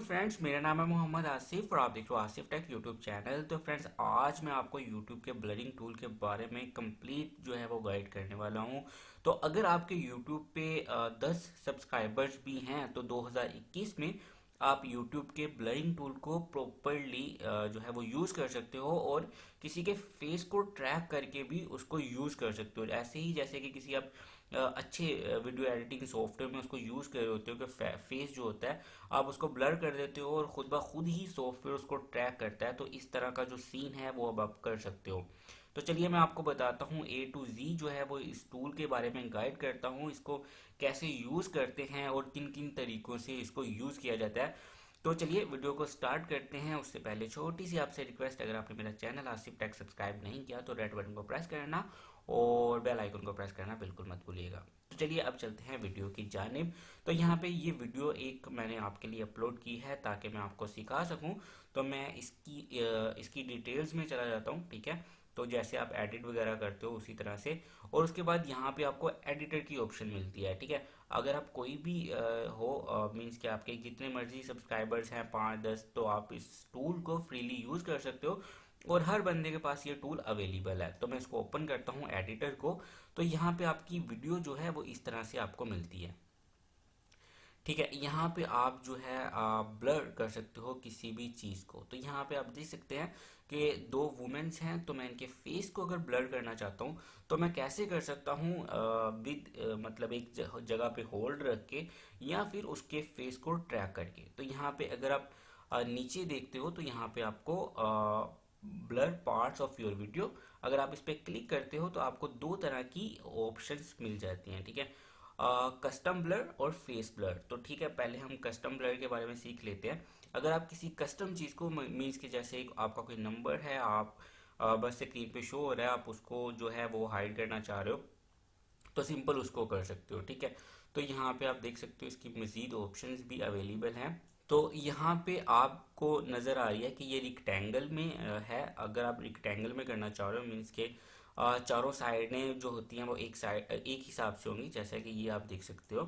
Friends, मेरा नाम है मोहम्मद आसिफ और आप देख रहे हो आसिफ टेक यूट्यूब चैनल। तो फ्रेंड्स, आज मैं आपको यूट्यूब के ब्लरिंग टूल के बारे में कंप्लीट जो है वो गाइड करने वाला हूँ। तो अगर आपके यूट्यूब पे 10 सब्सक्राइबर्स भी हैं तो 2021 में आप यूट्यूब के ब्लरिंग टूल को प्रॉपरली जो है वो यूज़ कर सकते हो और किसी के फेस को ट्रैक करके भी उसको यूज़ कर सकते हो। ऐसे ही जैसे कि किसी आप अच्छे वीडियो एडिटिंग सॉफ्टवेयर में उसको यूज़ कर रहे होते हो कि फेस जो होता है आप उसको ब्लर कर देते हो और खुद ब खुद ही सॉफ्टवेयर उसको ट्रैक करता है। तो इस तरह का जो सीन है वो अब आप कर सकते हो। तो चलिए मैं आपको बताता हूँ ए टू जी जो है वो इस टूल के बारे में गाइड करता हूँ, इसको कैसे यूज़ करते हैं और किन किन तरीक़ों से इसको यूज़ किया जाता है। तो चलिए वीडियो को स्टार्ट करते हैं। उससे पहले छोटी सी आपसे रिक्वेस्ट, अगर आपने मेरा चैनल आसिफ टेक सब्सक्राइब नहीं किया तो रेड बटन को प्रेस करना और बेल आइकन को प्रेस करना बिल्कुल मत भूलिएगा। तो चलिए अब चलते हैं वीडियो की जानिब। तो यहाँ पे ये वीडियो एक मैंने आपके लिए अपलोड की है ताकि मैं आपको सिखा सकूं। तो मैं इसकी डिटेल्स में चला जाता हूँ, ठीक है। तो जैसे आप एडिट वगैरह करते हो उसी तरह से, और उसके बाद यहाँ पे आपको एडिटर की ऑप्शन मिलती है, ठीक है। अगर आप कोई भी हो मीन्स कि आपके जितने मर्जी सब्सक्राइबर्स हैं 5-10, तो आप इस टूल को फ्रीली यूज़ कर सकते हो और हर बंदे के पास ये टूल अवेलेबल है। तो मैं इसको ओपन करता हूँ एडिटर को। तो यहाँ पे आपकी वीडियो जो है वो इस तरह से आपको मिलती है, ठीक है। यहाँ पे आप जो है ब्लर कर सकते हो किसी भी चीज़ को। तो यहाँ पे आप देख सकते हैं कि दो वुमेन्स हैं, तो मैं इनके फेस को अगर ब्लर करना चाहता हूँ तो मैं कैसे कर सकता हूँ, विद मतलब एक जगह पे होल्ड रख के या फिर उसके फेस को ट्रैक करके। तो यहाँ पे अगर आप नीचे देखते हो तो यहाँ पे आपको blur parts of your video, अगर आप इस पर क्लिक करते हो तो आपको दो तरह की ऑप्शंस मिल जाती हैं, ठीक है। कस्टम ब्लर और फेस ब्लर। तो ठीक है, पहले हम कस्टम ब्लर के बारे में सीख लेते हैं। अगर आप किसी कस्टम चीज़ को मीन्स के जैसे आपका कोई नंबर है, आप बस स्क्रीन पे शो हो रहा है, आप उसको जो है वो हाइड करना चाह रहे हो तो सिंपल उसको कर सकते हो, ठीक है। तो यहाँ पे आप देख सकते हो इसकी मज़ीद ऑप्शंस भी अवेलेबल हैं। तो यहाँ पे आपको नज़र आ रही है कि ये रिक्टेंगल में है। अगर आप रिक्टेंगल में करना चाह रहे हो मीन्स के चारों साइडें जो होती हैं वो एक हिसाब से होंगी, जैसा कि ये आप देख सकते हो।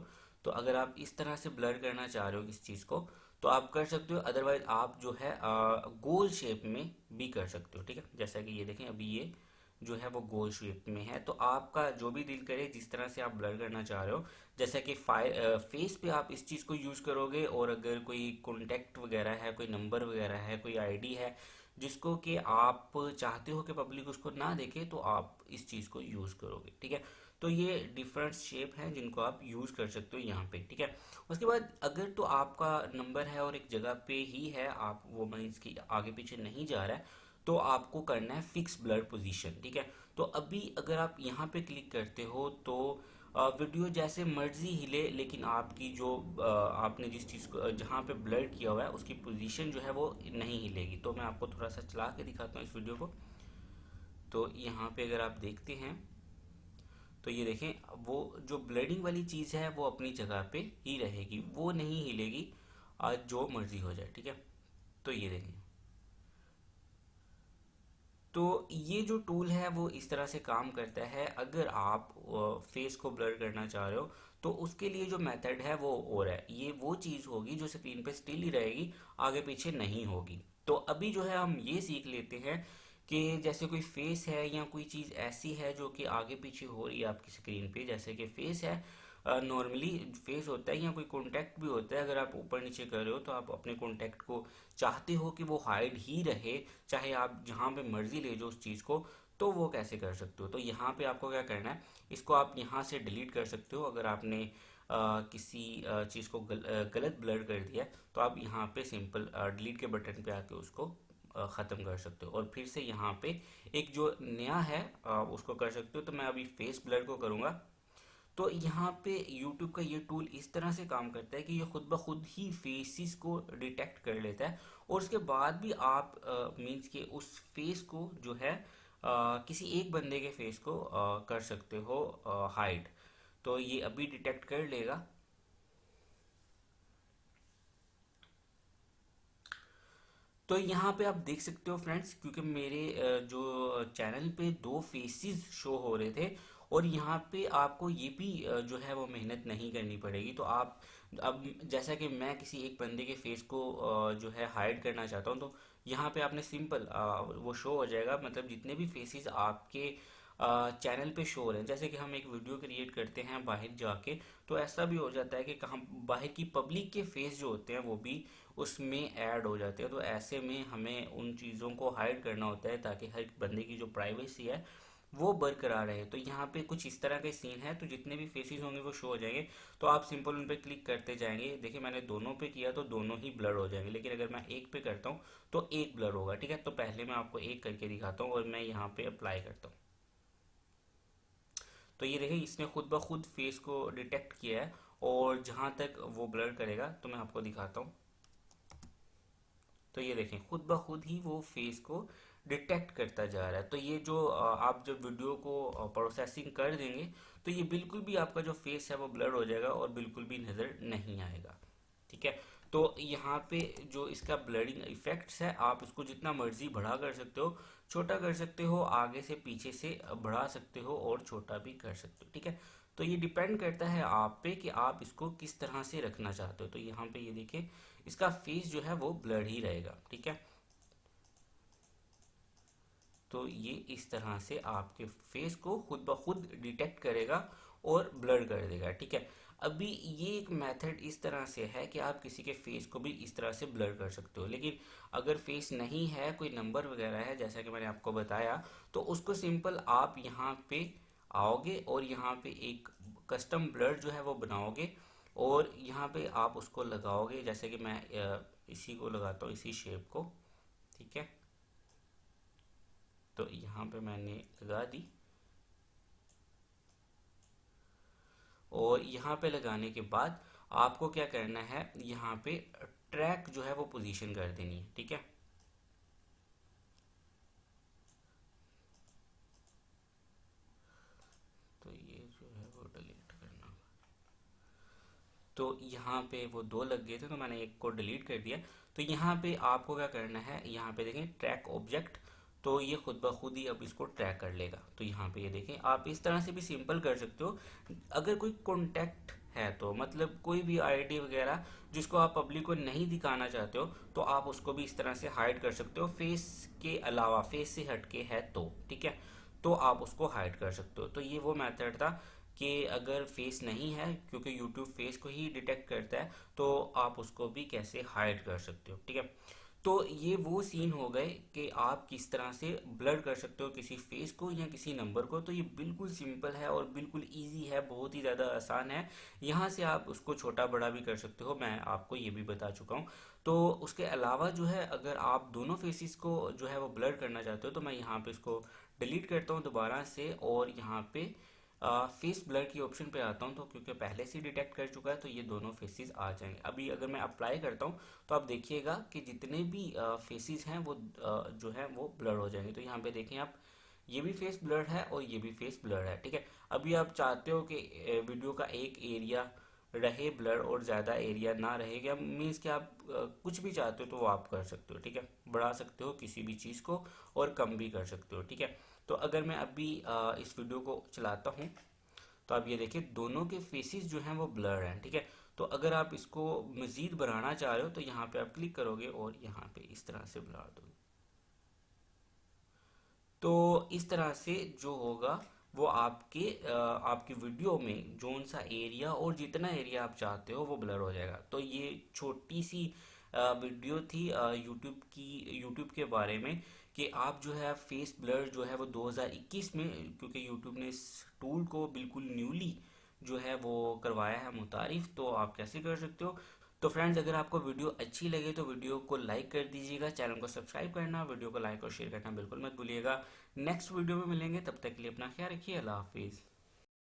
तो अगर आप इस तरह से ब्लर करना चाह रहे हो किस चीज़ को तो आप कर सकते हो, अदरवाइज आप जो है गोल शेप में भी कर सकते हो, ठीक है। जैसा कि ये देखें अभी ये जो है वो गोल शेप में है। तो आपका जो भी दिल करे जिस तरह से आप ब्लर करना चाह रहे हो, जैसा कि फेस पे आप इस चीज़ को यूज़ करोगे, और अगर कोई कॉन्टैक्ट वगैरह है, कोई नंबर वगैरह है, कोई आईडी है जिसको कि आप चाहते हो कि पब्लिक उसको ना देखे, तो आप इस चीज़ को यूज़ करोगे, ठीक है। तो ये डिफरेंट शेप हैं जिनको आप यूज़ कर सकते हो यहाँ पे, ठीक है। उसके बाद अगर तो आपका नंबर है और एक जगह पे ही है, आप वो मीन्स की आगे पीछे नहीं जा रहा है, तो आपको करना है फिक्स ब्लर पोजीशन, ठीक है। तो अभी अगर आप यहाँ पे क्लिक करते हो तो वीडियो जैसे मर्जी हिले, लेकिन आपकी जो आपने जिस चीज़ को जहाँ पे ब्लर किया हुआ है उसकी पोजीशन जो है वो नहीं हिलेगी। तो मैं आपको थोड़ा सा चला के दिखाता हूँ इस वीडियो को। तो यहाँ पे अगर आप देखते हैं तो ये देखें, वो जो ब्लडिंग वाली चीज़ है वो अपनी जगह पे ही रहेगी, वो नहीं हिलेगी, आज जो मर्जी हो जाए, ठीक है। तो ये देखें, तो ये जो टूल है वो इस तरह से काम करता है। अगर आप फेस को ब्लर करना चाह रहे हो तो उसके लिए जो मेथड है वो और है, ये वो चीज़ होगी जो स्क्रीन पे स्टिल ही रहेगी, आगे पीछे नहीं होगी। तो अभी जो है हम ये सीख लेते हैं कि जैसे कोई फेस है या कोई चीज़ ऐसी है जो कि आगे पीछे हो रही है आपकी स्क्रीन पे, जैसे कि फेस है, नॉर्मली फेस होता है या कोई कॉन्टैक्ट भी होता है। अगर आप ऊपर नीचे कर रहे हो तो आप अपने कॉन्टैक्ट को चाहते हो कि वो हाइड ही रहे, चाहे आप जहाँ पे मर्जी ले जाओ उस चीज़ को, तो वो कैसे कर सकते हो। तो यहाँ पे आपको क्या करना है, इसको आप यहाँ से डिलीट कर सकते हो। अगर आपने किसी चीज़ को गलत ब्लर कर दिया है तो आप यहाँ पे सिंपल डिलीट के बटन पे आके उसको ख़त्म कर सकते हो, और फिर से यहाँ पे एक जो नया है उसको कर सकते हो। तो मैं अभी फेस ब्लर को करूँगा। तो यहाँ पे YouTube का ये टूल इस तरह से काम करता है कि ये खुद ब खुद ही फेसिस को डिटेक्ट कर लेता है, और उसके बाद भी आप मीन्स के उस फेस को जो है किसी एक बंदे के फेस को कर सकते हो हाइड। तो ये अभी डिटेक्ट कर लेगा। तो यहाँ पे आप देख सकते हो फ्रेंड्स, क्योंकि मेरे जो चैनल पे दो फेसेस शो हो रहे थे और यहाँ पे आपको ये भी जो है वो मेहनत नहीं करनी पड़ेगी। तो आप अब जैसा कि मैं किसी एक बंदे के फेस को जो है हाइड करना चाहता हूँ, तो यहाँ पे आपने सिंपल वो शो हो जाएगा, मतलब जितने भी फेसेस आपके चैनल पे शो हो रहे हैं। जैसे कि हम एक वीडियो क्रिएट करते हैं बाहर जाके, तो ऐसा भी हो जाता है कि हम बाहर की पब्लिक के फेस जो होते हैं वो भी उसमें ऐड हो जाते हैं। तो ऐसे में हमें उन चीज़ों को हाइड करना होता है ताकि हर बंदे की जो प्राइवेसी है वो बरकरार रहे। तो यहाँ पे कुछ इस तरह के सीन है, तो जितने भी फेसेस होंगे वो शो हो जाएंगे। तो आप सिंपल उन पे क्लिक करते जाएंगे। देखिए मैंने दोनों पे किया तो दोनों ही ब्लर हो जाएंगे, लेकिन अगर मैं एक पे करता हूँ तो एक ब्लर होगा। ठीक है, तो पहले मैं आपको एक करके दिखाता हूँ और मैं यहाँ पे अप्लाई करता हूँ। तो ये देखिए इसने खुद ब खुद फेस को डिटेक्ट किया है, और जहाँ तक वो ब्लर करेगा तो मैं आपको दिखाता हूँ। तो ये देखें खुद ब खुद ही वो फेस को डिटेक्ट करता जा रहा है। तो ये जो आप जब वीडियो को प्रोसेसिंग कर देंगे तो ये बिल्कुल भी आपका जो फेस है वो ब्लर हो जाएगा और बिल्कुल भी नज़र नहीं आएगा। ठीक है, तो यहाँ पे जो इसका ब्लरिंग इफेक्ट्स है, आप इसको जितना मर्जी बड़ा कर सकते हो, छोटा कर सकते हो, आगे से पीछे से बढ़ा सकते हो और छोटा भी कर सकते हो। ठीक है, तो ये डिपेंड करता है आप पे कि आप इसको किस तरह से रखना चाहते हो। तो यहाँ पे ये देखिए इसका फेस जो है वो ब्लर ही रहेगा। ठीक है, तो ये इस तरह से आपके फेस को खुद ब खुद डिटेक्ट करेगा और ब्लर कर देगा। ठीक है, अभी ये एक मेथड इस तरह से है कि आप किसी के फेस को भी इस तरह से ब्लर कर सकते हो, लेकिन अगर फेस नहीं है, कोई नंबर वगैरह है जैसा कि मैंने आपको बताया, तो उसको सिंपल आप यहाँ पे आओगे और यहाँ पे एक कस्टम ब्लर जो है वो बनाओगे और यहाँ पे आप उसको लगाओगे। जैसे कि मैं इसी को लगाता हूँ, इसी शेप को। ठीक है, तो यहाँ पे मैंने लगा दी, और यहाँ पे लगाने के बाद आपको क्या करना है, यहाँ पे ट्रैक जो है वो पोजीशन कर देनी है। ठीक है, तो ये जो है वो डिलीट करना। तो यहाँ पे वो दो लग गए थे तो मैंने एक को डिलीट कर दिया। तो यहाँ पे आपको क्या करना है, यहाँ पे देखें ट्रैक ऑब्जेक्ट, तो ये खुद ब खुद ही अब इसको ट्रैक कर लेगा। तो यहाँ पे ये देखें, आप इस तरह से भी सिंपल कर सकते हो। अगर कोई कॉन्टैक्ट है तो मतलब कोई भी आईडी वगैरह जिसको आप पब्लिक को नहीं दिखाना चाहते हो, तो आप उसको भी इस तरह से हाइड कर सकते हो। फेस के अलावा, फेस से हटके है तो ठीक है, तो आप उसको हाइड कर सकते हो। तो ये वो मेथड था कि अगर फेस नहीं है, क्योंकि यूट्यूब फेस को ही डिटेक्ट करता है, तो आप उसको भी कैसे हाइड कर सकते हो। ठीक है, तो ये वो सीन हो गए कि आप किस तरह से ब्लर कर सकते हो किसी फेस को या किसी नंबर को। तो ये बिल्कुल सिंपल है और बिल्कुल इजी है, बहुत ही ज़्यादा आसान है। यहाँ से आप उसको छोटा बड़ा भी कर सकते हो, मैं आपको ये भी बता चुका हूँ। तो उसके अलावा जो है, अगर आप दोनों फेसेस को जो है वो ब्लर करना चाहते हो, तो मैं यहाँ पे इसको डिलीट करता हूँ दोबारा से, और यहाँ पे फेस ब्लर की ऑप्शन पे आता हूँ। तो क्योंकि पहले से डिटेक्ट कर चुका है तो ये दोनों फेसेस आ जाएंगे। अभी अगर मैं अप्लाई करता हूँ तो आप देखिएगा कि जितने भी फेसेस हैं वो जो है वो ब्लर हो जाएंगे। तो यहाँ पे देखें आप, ये भी फेस ब्लर है और ये भी फेस ब्लर है। ठीक है, अभी आप चाहते हो कि वीडियो का एक एरिया रहे ब्लर और ज़्यादा एरिया ना रहेगा, मीन्स कि आप कुछ भी चाहते हो तो वो आप कर सकते हो। ठीक है, बढ़ा सकते हो किसी भी चीज़ को और कम भी कर सकते हो। ठीक है, तो अगर मैं अभी इस वीडियो को चलाता हूँ तो आप ये देखिए दोनों के फेसेस जो हैं वो ब्लर हैं। ठीक है, तो अगर आप इसको मज़ीद बढ़ाना चाह रहे हो तो यहाँ पे आप क्लिक करोगे और यहाँ पे इस तरह से बढ़ा दोगे। तो इस तरह से जो होगा वो आपकी वीडियो में जोन सा एरिया और जितना एरिया आप चाहते हो वो ब्लर हो जाएगा। तो ये छोटी सी वीडियो थी यूट्यूब के बारे में कि आप जो है फेस ब्लर जो है वो 2021 में, क्योंकि यूट्यूब ने इस टूल को बिल्कुल न्यूली जो है वो करवाया है मुतारिफ, तो आप कैसे कर सकते हो। तो फ्रेंड्स, अगर आपको वीडियो अच्छी लगे तो वीडियो को लाइक कर दीजिएगा, चैनल को सब्सक्राइब करना, वीडियो को लाइक और शेयर करना बिल्कुल मत भूलिएगा। नेक्स्ट वीडियो में मिलेंगे, तब तक के लिए अपना ख्याल रखिए। अल्लाह हाफिज़।